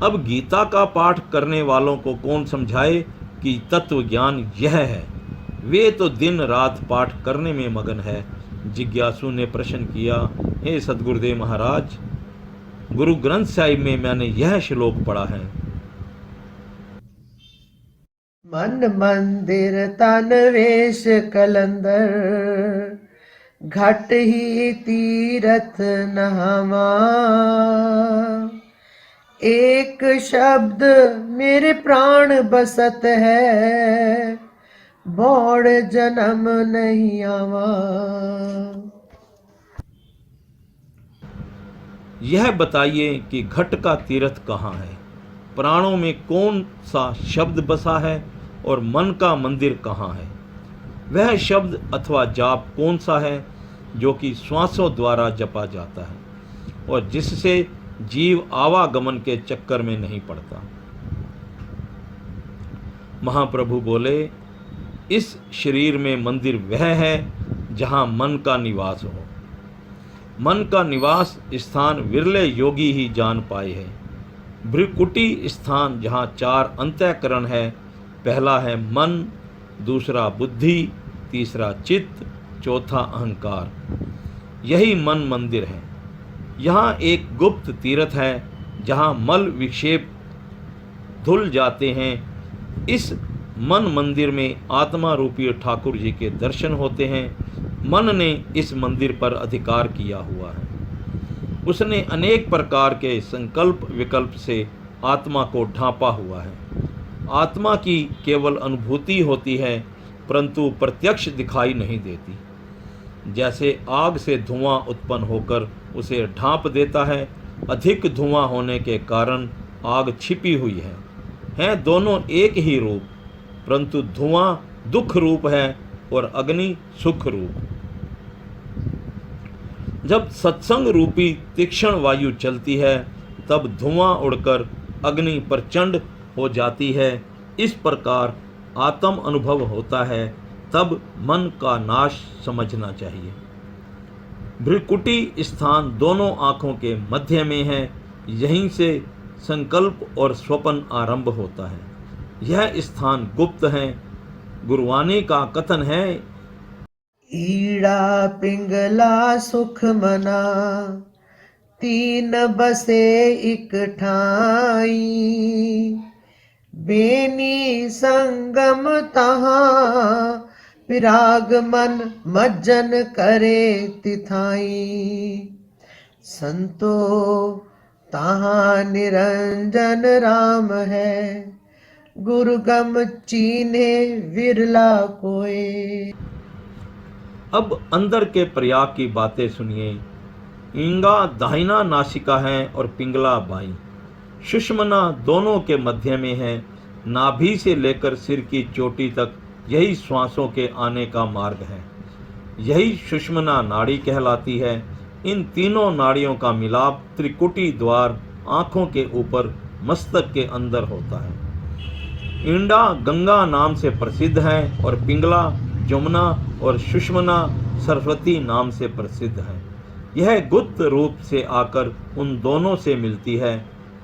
[SPEAKER 1] अब गीता का पाठ करने वालों को कौन समझाए कि तत्व ज्ञान यह है? वे तो दिन रात पाठ करने में मगन है। जिज्ञासु ने प्रश्न किया, हे सदगुरुदेव महाराज, गुरु ग्रंथ साहिब में मैंने यह श्लोक पढ़ा है,
[SPEAKER 2] मन मंदिर तन वेश कलंदर, घट ही तीरथ नहवा, एक शब्द मेरे प्राण बसत है, बौड़ जन्म नहीं आवा।
[SPEAKER 1] यह बताइए कि घट का तीर्थ कहाँ है, प्राणों में कौन सा शब्द बसा है और मन का मंदिर कहाँ है? वह शब्द अथवा जाप कौन सा है जो कि श्वासों द्वारा जपा जाता है और जिससे जीव आवागमन के चक्कर में नहीं पड़ता? महाप्रभु बोले, इस शरीर में मंदिर वह है जहाँ मन का निवास हो। मन का निवास स्थान विरले योगी ही जान पाए हैं। भ्रिकुटी स्थान जहाँ 4 अंतःकरण है, पहला है मन, दूसरा बुद्धि, तीसरा चित्त, चौथा अहंकार। यही मन मंदिर है। यहाँ एक गुप्त तीर्थ है जहाँ मल विक्षेप धुल जाते हैं। इस मन मंदिर में आत्मा रूपी ठाकुर जी के दर्शन होते हैं। मन ने इस मंदिर पर अधिकार किया हुआ है। उसने अनेक प्रकार के संकल्प विकल्प से आत्मा को ढांपा हुआ है। आत्मा की केवल अनुभूति होती है, परंतु प्रत्यक्ष दिखाई नहीं देती। जैसे आग से धुआं उत्पन्न होकर उसे ढांप देता है, अधिक धुआं होने के कारण आग छिपी हुई है दोनों एक ही रूप, परंतु धुआं दुख रूप है और अग्नि सुख रूप। जब सत्संग रूपी तीक्ष्ण वायु चलती है, तब धुआं उड़कर अग्नि प्रचंड हो जाती है। इस प्रकार आत्म अनुभव होता है, तब मन का नाश समझना चाहिए। भ्रिकुटी स्थान दोनों आँखों के मध्य में है। यहीं से संकल्प और स्वप्न आरंभ होता है। यह स्थान गुप्त है। गुरुवाणी का कथन है,
[SPEAKER 2] ईड़ा पिंगला सुख मना, तीन बसे इक ठाई, बेनी संगम तहाँ, विराग मन मज्जन करे तिथाई। संतो तहाँ निरंजन राम है, गुरुगम चीन्हे विरला कोय।
[SPEAKER 1] अब अंदर के प्रयाग की बातें सुनिए। इंगा दाहिना नासिका है और पिंगला बाईं। सुषमना दोनों के मध्य में है। नाभि से लेकर सिर की चोटी तक यही श्वासों के आने का मार्ग है। यही सुषमना नाड़ी कहलाती है। इन तीनों नाड़ियों का मिलाप त्रिकुटी द्वार आँखों के ऊपर मस्तक के अंदर होता है। इंडा गंगा नाम से प्रसिद्ध है और पिंगला जमुना और सुषमना सरस्वती नाम से प्रसिद्ध है। यह गुप्त रूप से आकर उन दोनों से मिलती है।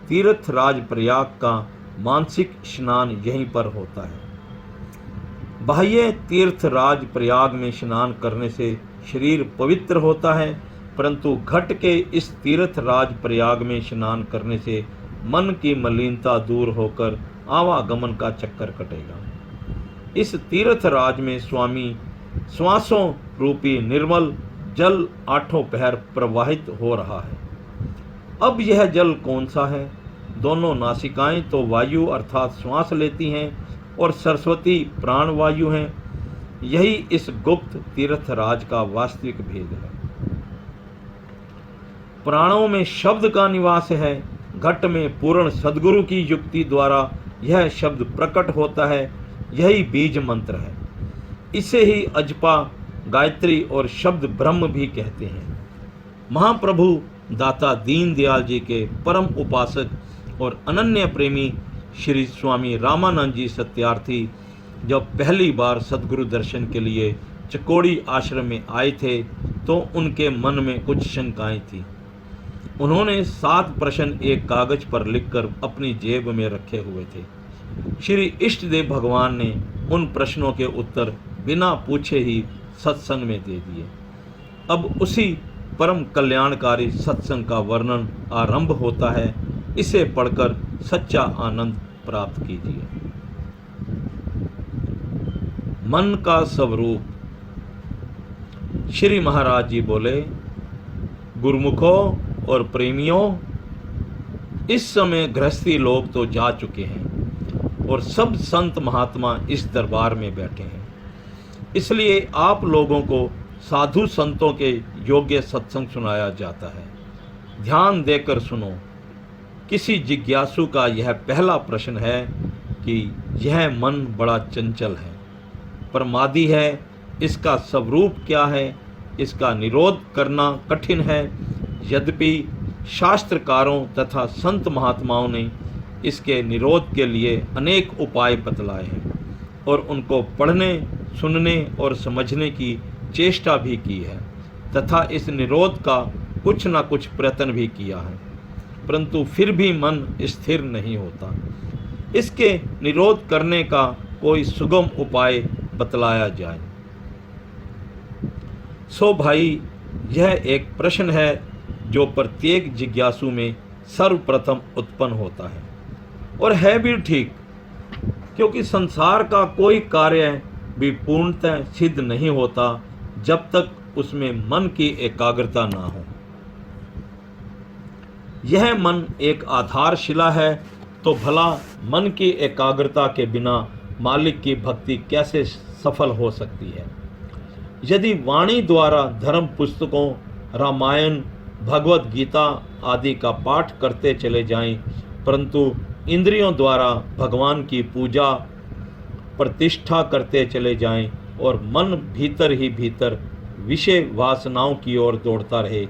[SPEAKER 1] तीर्थराज प्रयाग का मानसिक स्नान यहीं पर होता है। बाह्य तीर्थराज प्रयाग में स्नान करने से शरीर पवित्र होता है, परंतु घट के इस तीर्थराज प्रयाग में स्नान करने से मन की मलिनता दूर होकर आवागमन का चक्कर कटेगा। इस तीर्थराज में स्वामी श्वासों रूपी निर्मल जल 8 पहर प्रवाहित हो रहा है। अब यह जल कौन सा है? दोनों नासिकाएं तो वायु अर्थात श्वास लेती हैं और सरस्वती प्राण वायु हैं। यही इस गुप्त तीर्थराज का वास्तविक भेद है। प्राणों में शब्द का निवास है। घट में पूर्ण सद्गुरु की युक्ति द्वारा यह शब्द प्रकट होता है। यही बीज मंत्र है। इसे ही अजपा, गायत्री और शब्द ब्रह्म भी कहते हैं। महाप्रभु दाता दीन दयाल जी के परम उपासक और अनन्य प्रेमी श्री स्वामी रामानंद जी सत्यार्थी जब पहली बार सद्गुरु दर्शन के लिए चकोड़ी आश्रम में आए थे, तो उनके मन में कुछ शंकाएं थी। उन्होंने 7 प्रश्न एक कागज पर लिखकर अपनी जेब में रखे हुए थे। श्री इष्टदेव भगवान ने उन प्रश्नों के उत्तर बिना पूछे ही सत्संग में दे दिए। अब उसी परम कल्याणकारी सत्संग का वर्णन आरंभ होता है। इसे पढ़कर सच्चा आनंद प्राप्त कीजिए। मन का स्वरूप। श्री महाराज जी बोले, गुरुमुखों और प्रेमियों, इस समय गृहस्थी लोग तो जा चुके हैं और सब संत महात्मा इस दरबार में बैठे हैं। इसलिए आप लोगों को साधु संतों के योग्य सत्संग सुनाया जाता है। ध्यान देकर सुनो। किसी जिज्ञासु का यह पहला प्रश्न है कि यह मन बड़ा चंचल है, प्रमादी है, इसका स्वरूप क्या है? इसका निरोध करना कठिन है। यद्यपि शास्त्रकारों तथा संत महात्माओं ने इसके निरोध के लिए अनेक उपाय बतलाए हैं और उनको पढ़ने, सुनने और समझने की चेष्टा भी की है, तथा इस निरोध का कुछ न कुछ प्रयत्न भी किया है, परंतु फिर भी मन स्थिर नहीं होता। इसके निरोध करने का कोई सुगम उपाय बतलाया जाए। सो भाई, यह एक प्रश्न है जो प्रत्येक जिज्ञासु में सर्वप्रथम उत्पन्न होता है, और है भी ठीक, क्योंकि संसार का कोई कार्य भी पूर्णतः सिद्ध नहीं होता जब तक उसमें मन की एकाग्रता ना हो। यह मन एक आधारशिला है, तो भला मन की एकाग्रता के बिना मालिक की भक्ति कैसे सफल हो सकती है। यदि वाणी द्वारा धर्म पुस्तकों, रामायण, भगवत गीता आदि का पाठ करते चले जाएं, परंतु इंद्रियों द्वारा भगवान की पूजा प्रतिष्ठा करते चले जाएं और मन भीतर ही भीतर विषय वासनाओं की ओर दौड़ता रहे,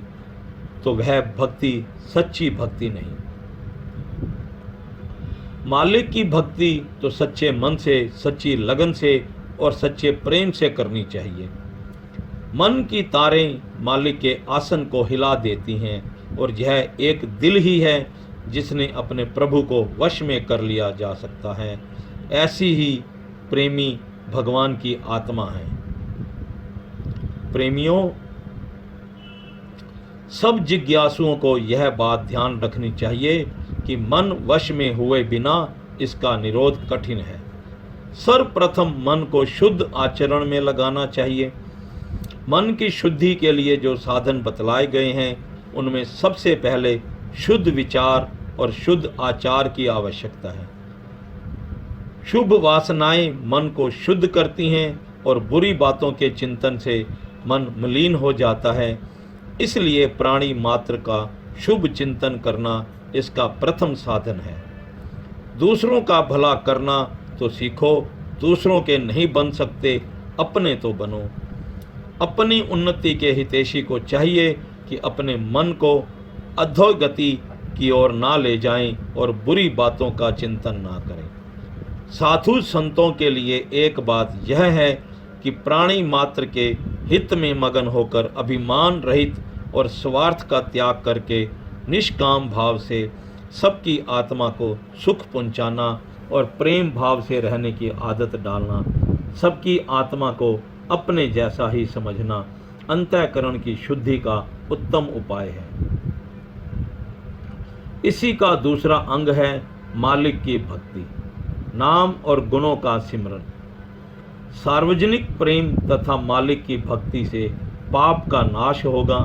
[SPEAKER 1] तो वह भक्ति सच्ची भक्ति नहीं। मालिक की भक्ति तो सच्चे मन से, सच्ची लगन से और सच्चे प्रेम से करनी चाहिए। मन की तारें मालिक के आसन को हिला देती हैं, और यह एक दिल ही है जिसने अपने प्रभु को वश में कर लिया जा सकता है। ऐसी ही प्रेमी भगवान की आत्मा है। प्रेमियों, सब जिज्ञासुओं को यह बात ध्यान रखनी चाहिए कि मन वश में हुए बिना इसका निरोध कठिन है। सर्वप्रथम मन को शुद्ध आचरण में लगाना चाहिए। मन की शुद्धि के लिए जो साधन बतलाए गए हैं, उनमें सबसे पहले शुद्ध विचार और शुद्ध आचार की आवश्यकता है। शुभ वासनाएं मन को शुद्ध करती हैं और बुरी बातों के चिंतन से मन मलिन हो जाता है। इसलिए प्राणी मात्र का शुभ चिंतन करना इसका प्रथम साधन है। दूसरों का भला करना तो सीखो, दूसरों के नहीं बन सकते, अपने तो बनो। अपनी उन्नति के हितैषी को चाहिए कि अपने मन को अधोगति की ओर ना ले जाएं और बुरी बातों का चिंतन ना करें। साधु संतों के लिए एक बात यह है कि प्राणी मात्र के हित में मगन होकर अभिमान रहित और स्वार्थ का त्याग करके निष्काम भाव से सबकी आत्मा को सुख पहुंचाना और प्रेम भाव से रहने की आदत डालना, सबकी आत्मा को अपने जैसा ही समझना अंतःकरण की शुद्धि का उत्तम उपाय है। इसी का दूसरा अंग है मालिक की भक्ति, नाम और गुणों का सिमरन। सार्वजनिक प्रेम तथा मालिक की भक्ति से पाप का नाश होगा,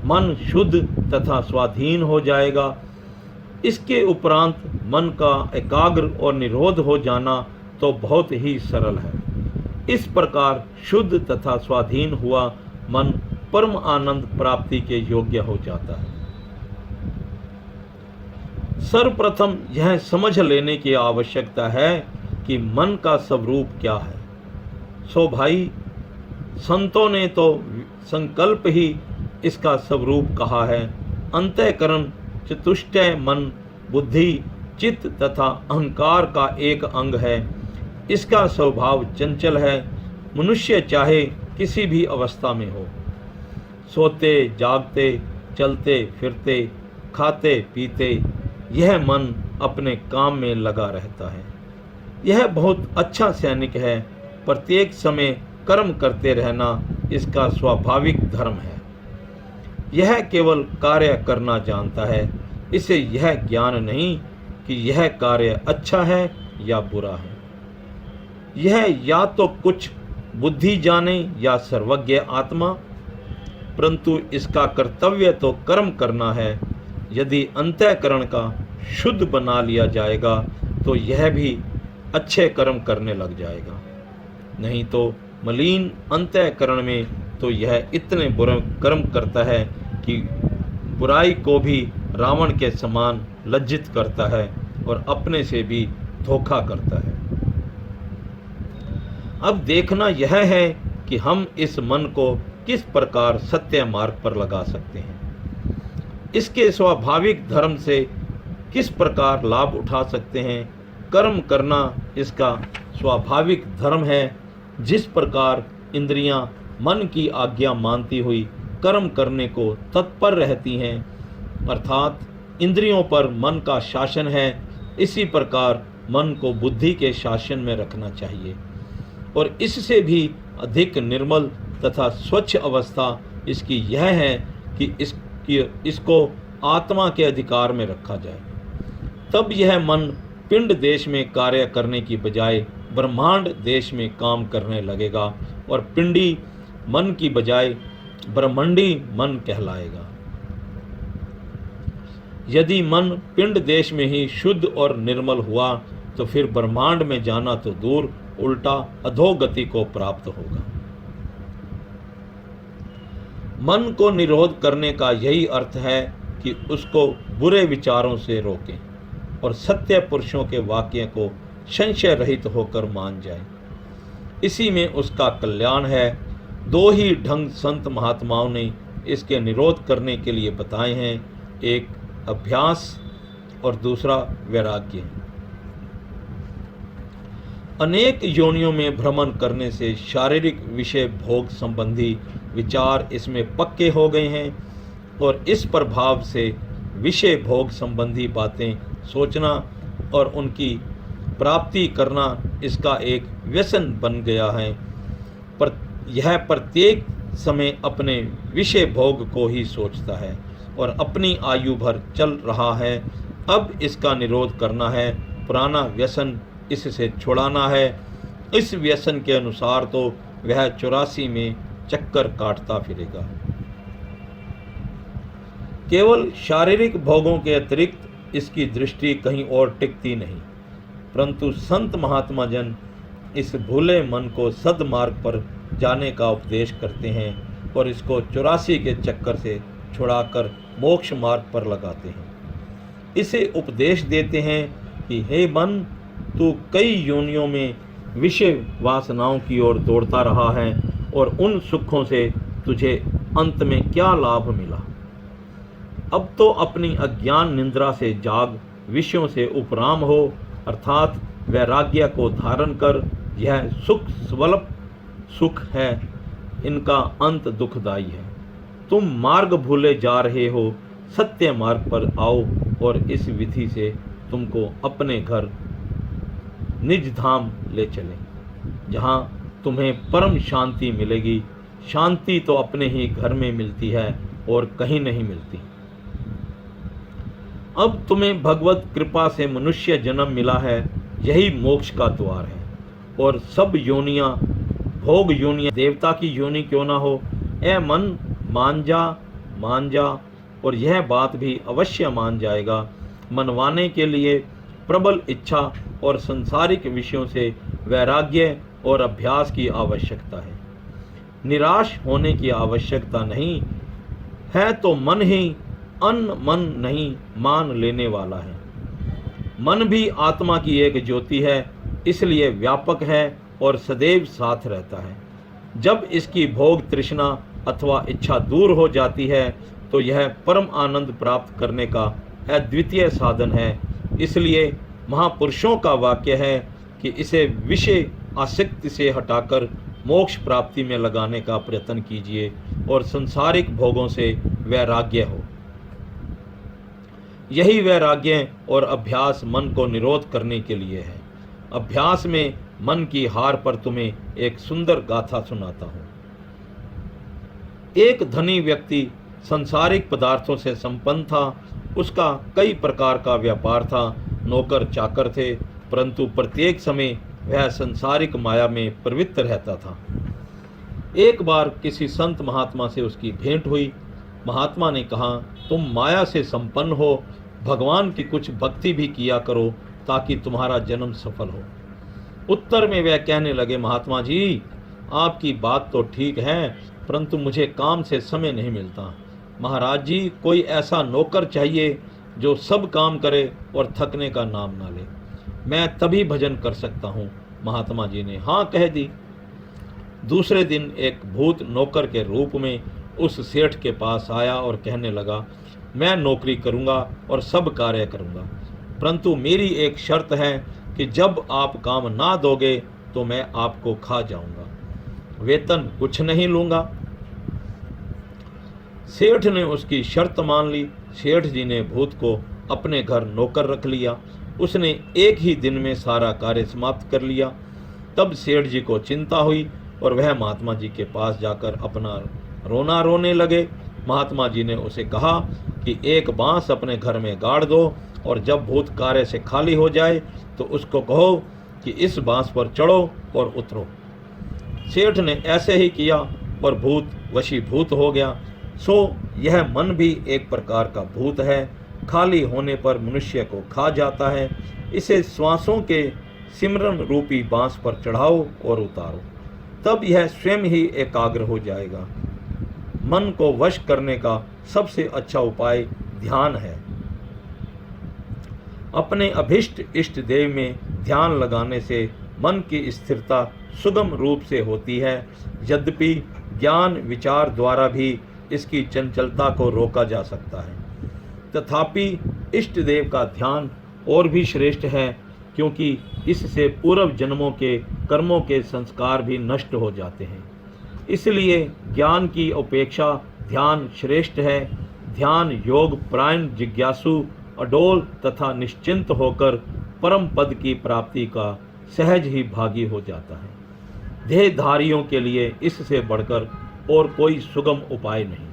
[SPEAKER 1] मन शुद्ध तथा स्वाधीन हो जाएगा। इसके उपरांत मन का एकाग्र और निरोध हो जाना तो बहुत ही सरल है। इस प्रकार शुद्ध तथा स्वाधीन हुआ मन परम आनंद प्राप्ति के योग्य हो जाता है। सर्वप्रथम यह समझ लेने की आवश्यकता है कि मन का स्वरूप क्या है। सो भाई, संतों ने तो संकल्प ही इसका स्वरूप कहा है। अंतःकरण चतुष्टय मन, बुद्धि, चित्त तथा अहंकार का एक अंग है। इसका स्वभाव चंचल है। मनुष्य चाहे किसी भी अवस्था में हो, सोते जागते, चलते फिरते, खाते पीते, यह मन अपने काम में लगा रहता है। यह बहुत अच्छा सैनिक है। प्रत्येक समय कर्म करते रहना इसका स्वाभाविक धर्म है। यह केवल कार्य करना जानता है। इसे यह ज्ञान नहीं कि यह कार्य अच्छा है या बुरा है। यह या तो कुछ बुद्धि जाने या सर्वज्ञ आत्मा, परंतु इसका कर्तव्य तो कर्म करना है। यदि अंतःकरण का शुद्ध बना लिया जाएगा तो यह भी अच्छे कर्म करने लग जाएगा। नहीं तो मलिन अंतःकरण में तो यह इतने बुरे कर्म करता है कि बुराई को भी रावण के समान लज्जित करता है और अपने से भी धोखा करता है। अब देखना यह है कि हम इस मन को किस प्रकार सत्य मार्ग पर लगा सकते हैं। इसके स्वाभाविक धर्म से किस प्रकार लाभ उठा सकते हैं। कर्म करना इसका स्वाभाविक धर्म है। जिस प्रकार इंद्रियां मन की आज्ञा मानती हुई कर्म करने को तत्पर रहती हैं, अर्थात इंद्रियों पर मन का शासन है। इसी प्रकार मन को बुद्धि के शासन में रखना चाहिए और इससे भी अधिक निर्मल तथा स्वच्छ अवस्था इसकी यह है कि इसको आत्मा के अधिकार में रखा जाए। तब यह मन पिंड देश में कार्य करने की बजाय ब्रह्मांड देश में काम करने लगेगा और पिंडी मन की बजाय ब्रह्मंडी मन कहलाएगा। यदि मन पिंड देश में ही शुद्ध और निर्मल हुआ तो फिर ब्रह्मांड में जाना तो दूर, उल्टा अधोगति को प्राप्त होगा। मन को निरोध करने का यही अर्थ है कि उसको बुरे विचारों से रोकें और सत्य पुरुषों के वाक्य को संशय रहित होकर मान जाए। इसी में उसका कल्याण है। दो ही ढंग संत महात्माओं ने इसके निरोध करने के लिए बताए हैं, एक अभ्यास और दूसरा वैराग्य। अनेक योनियों में भ्रमण करने से शारीरिक विषय भोग संबंधी विचार इसमें पक्के हो गए हैं और इस प्रभाव से विषय भोग संबंधी बातें सोचना और उनकी प्राप्ति करना इसका एक व्यसन बन गया है। पर यह प्रत्येक समय अपने विषय भोग को ही सोचता है और अपनी आयु भर चल रहा है। अब इसका निरोध करना है, पुराना व्यसन इससे छुड़ाना है। इस व्यसन के अनुसार तो वह 84 में चक्कर काटता फिरेगा। केवल शारीरिक भोगों के अतिरिक्त इसकी दृष्टि कहीं और टिकती नहीं, परंतु संत महात्मा जन इस भूले मन को सद्मार्ग पर जाने का उपदेश करते हैं और इसको 84 के चक्कर से छुड़ाकर मोक्ष मार्ग पर लगाते हैं। इसे उपदेश देते हैं कि हे मन, तू कई योनियों में विषय वासनाओं की ओर दौड़ता रहा है और उन सुखों से तुझे अंत में क्या लाभ मिला। अब तो अपनी अज्ञान निंद्रा से जाग, विषयों से उपराम हो, अर्थात वैराग्य को धारण कर। यह सुख स्वल्प सुख है, इनका अंत दुखदाई है। तुम मार्ग भूले जा रहे हो, सत्य मार्ग पर आओ और इस विधि से तुमको अपने घर निज धाम ले चलें, जहाँ तुम्हें परम शांति मिलेगी। शांति तो अपने ही घर में मिलती है और कहीं नहीं मिलती। अब तुम्हें भगवत कृपा से मनुष्य जन्म मिला है, यही मोक्ष का द्वार है। और सब योनियां, भोग योनियां देवता की योनि क्यों ना हो, ए मन मान जा और यह बात भी अवश्य मान जाएगा। मनवाने के लिए प्रबल इच्छा और संसारिक विषयों से वैराग्य और अभ्यास की आवश्यकता है। निराश होने की आवश्यकता नहीं है, तो मन ही मन नहीं मान लेने वाला है। मन भी आत्मा की एक ज्योति है, इसलिए व्यापक है और सदैव साथ रहता है। जब इसकी भोग तृष्णा अथवा इच्छा दूर हो जाती है तो यह परम आनंद प्राप्त करने का अद्वितीय साधन है। इसलिए महापुरुषों का वाक्य है कि इसे विषय आसक्ति से हटाकर मोक्ष प्राप्ति में लगाने का प्रयत्न कीजिए और संसारिक भोगों से वैराग्य हो। यही वैराग्य और अभ्यास मन को निरोध करने के लिए है। अभ्यास में मन की हार पर तुम्हें एक सुंदर गाथा सुनाता हूँ। एक धनी व्यक्ति संसारिक पदार्थों से संपन्न था। उसका कई प्रकार का व्यापार था, नौकर चाकर थे, परंतु प्रत्येक समय वह संसारिक माया में प्रवृत्त रहता था। एक बार किसी संत महात्मा से उसकी भेंट हुई। महात्मा ने कहा, तुम माया से संपन्न हो, भगवान की कुछ भक्ति भी किया करो ताकि तुम्हारा जन्म सफल हो। उत्तर में वह कहने लगे, महात्मा जी, आपकी बात तो ठीक है, परंतु मुझे काम से समय नहीं मिलता। महाराज जी, कोई ऐसा नौकर चाहिए जो सब काम करे और थकने का नाम ना ले, मैं तभी भजन कर सकता हूँ। महात्मा जी ने हाँ कह दी। दूसरे दिन एक भूत नौकर के रूप में उस सेठ के पास आया और कहने लगा, मैं नौकरी करूँगा और सब कार्य करूँगा, परंतु मेरी एक शर्त है कि जब आप काम ना दोगे तो मैं आपको खा जाऊँगा, वेतन कुछ नहीं लूँगा। सेठ ने उसकी शर्त मान ली। सेठ जी ने भूत को अपने घर नौकर रख लिया। उसने एक ही दिन में सारा कार्य समाप्त कर लिया। तब सेठ जी को चिंता हुई और वह महात्मा जी के पास जाकर अपना रोना रोने लगे। महात्मा जी ने उसे कहा कि एक बांस अपने घर में गाड़ दो और जब भूत कार्य से खाली हो जाए तो उसको कहो कि इस बांस पर चढ़ो और उतरो। सेठ ने ऐसे ही किया और भूत वशीभूत हो गया। सो यह मन भी एक प्रकार का भूत है, खाली होने पर मनुष्य को खा जाता है। इसे श्वासों के सिमरन रूपी बांस पर चढ़ाओ और उतारो, तब यह स्वयं ही एकाग्र हो जाएगा। मन को वश करने का सबसे अच्छा उपाय ध्यान है। अपने अभिष्ट इष्ट देव में ध्यान लगाने से मन की स्थिरता सुगम रूप से होती है। यद्यपि ज्ञान विचार द्वारा भी इसकी चंचलता को रोका जा सकता है, तथापि इष्ट देव का ध्यान और भी श्रेष्ठ है, क्योंकि इससे पूर्व जन्मों के कर्मों के संस्कार भी नष्ट हो जाते हैं। इसलिए ज्ञान की अपेक्षा ध्यान श्रेष्ठ है। ध्यान योग प्राण जिज्ञासु अडोल तथा निश्चिंत होकर परम पद की प्राप्ति का सहज ही भागी हो जाता है। देहधारियों के लिए इससे बढ़कर और कोई सुगम उपाय नहीं।